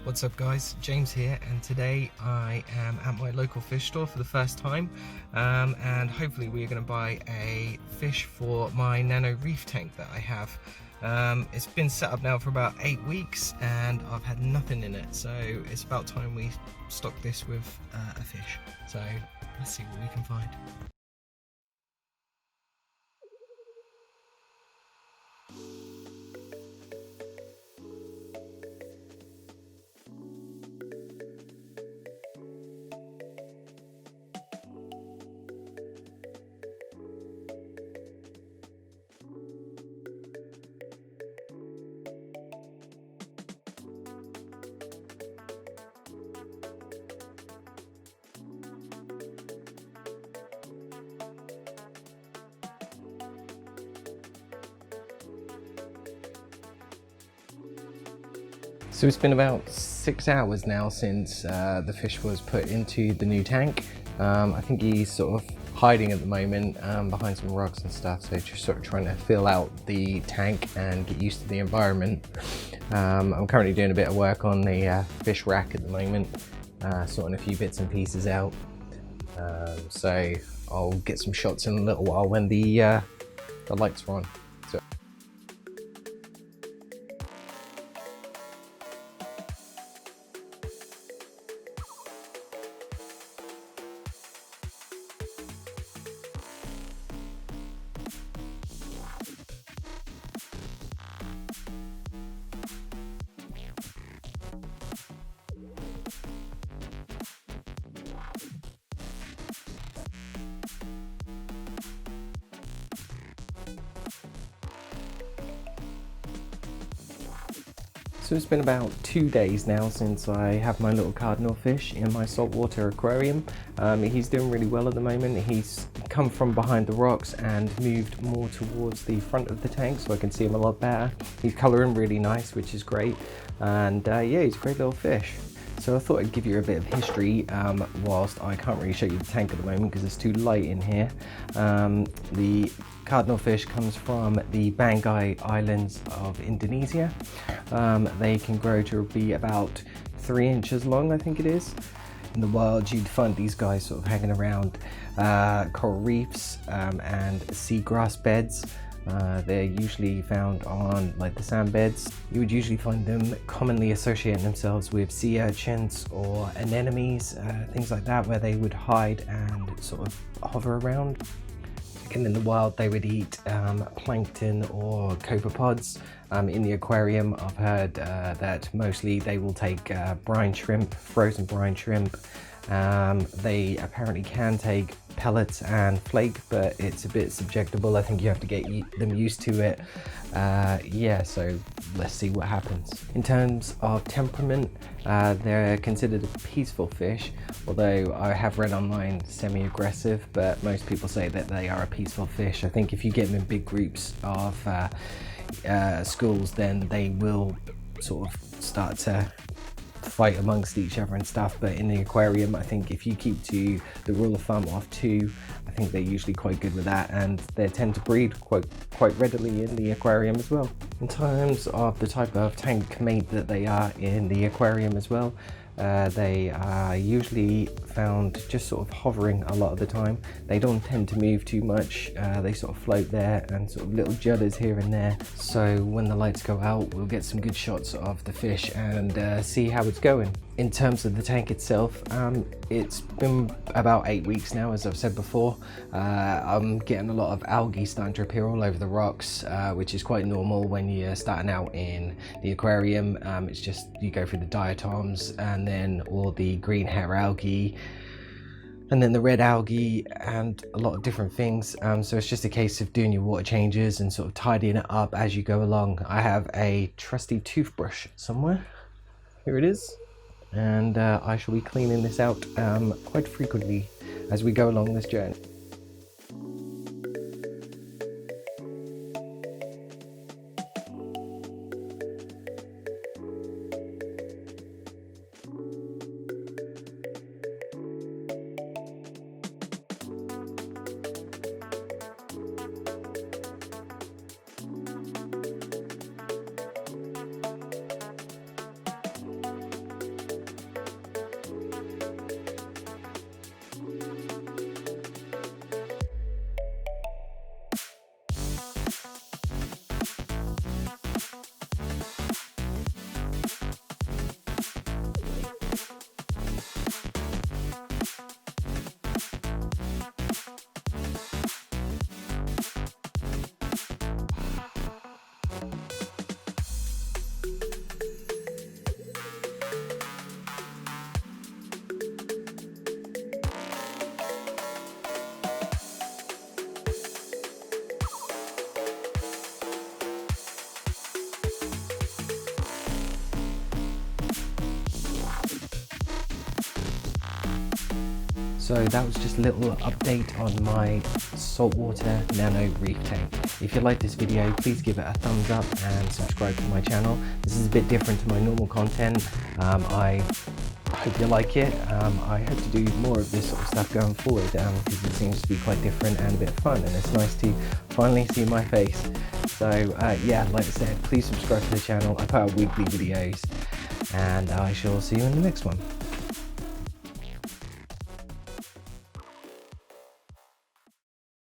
What's up guys, James here, and today I am at my local fish store for the first time, and hopefully we're going to buy a fish for my Nano Reef tank that I have. It's been set up now for about 8 weeks and I've had nothing in it, so it's about time we stock this with a fish. So let's see what we can find. So it's been about 6 hours now since the fish was put into the new tank. I think he's sort of hiding at the moment behind some rocks and stuff, so just sort of trying to fill out the tank and get used to the environment. I'm currently doing a bit of work on the fish rack at the moment, sorting a few bits and pieces out. So I'll get some shots in a little while when the lights are on. So it's been about 2 days now since I have my little cardinalfish in my saltwater aquarium. He's doing really well at the moment. He's come from behind the rocks and moved more towards the front of the tank so I can see him a lot better. He's colouring really nice, which is great, and yeah, he's a great little fish. So I thought I'd give you a bit of history whilst I can't really show you the tank at the moment because it's too light in here. The cardinalfish comes from the Banggai Islands of Indonesia. They can grow to be about 3 inches long, I think it is. In the wild you'd find these guys sort of hanging around coral reefs and seagrass beds. They're usually found on like the sand beds. You would usually find them commonly associating themselves with sea urchins or anemones, things like that, where they would hide and sort of hover around. And in the wild they would eat plankton or copepods. In the aquarium I've heard that mostly they will take brine shrimp, frozen brine shrimp. They apparently can take pellets and flake, but it's a bit subjectable. I think you have to get them used to it. Yeah, so let's see what happens. In terms of temperament, they're considered a peaceful fish, although I have read online semi-aggressive, but most people say that they are a peaceful fish. I think if you get them in big groups of schools, then they will sort of start to fight amongst each other and stuff, but in the aquarium I think if you keep to the rule of thumb of 2, I think they're usually quite good with that, and they tend to breed quite readily in the aquarium as well. In terms of the type of tank mate that they are in the aquarium as well, they are usually found just sort of hovering a lot of the time. They don't tend to move too much. They sort of float there and sort of little judders here and there. So when the lights go out, we'll get some good shots of the fish and see how it's going. In terms of the tank itself, it's been about 8 weeks now, as I've said before. I'm getting a lot of algae starting to appear all over the rocks, which is quite normal when you're starting out in the aquarium. It's just you go through the diatoms and then all the green hair algae, and then the red algae and a lot of different things. So it's just a case of doing your water changes and sort of tidying it up as you go along. I have a trusty toothbrush somewhere. Here it is. And I shall be cleaning this out quite frequently as we go along this journey. So that was just a little update on my saltwater Nano Reef tank. If you like this video, please give it a thumbs up and subscribe to my channel. This is a bit different to my normal content. I hope you like it. I hope to do more of this sort of stuff going forward because it seems to be quite different and a bit fun, and it's nice to finally see my face. So yeah, like I said, please subscribe to the channel. I put out weekly videos, and I shall see you in the next one.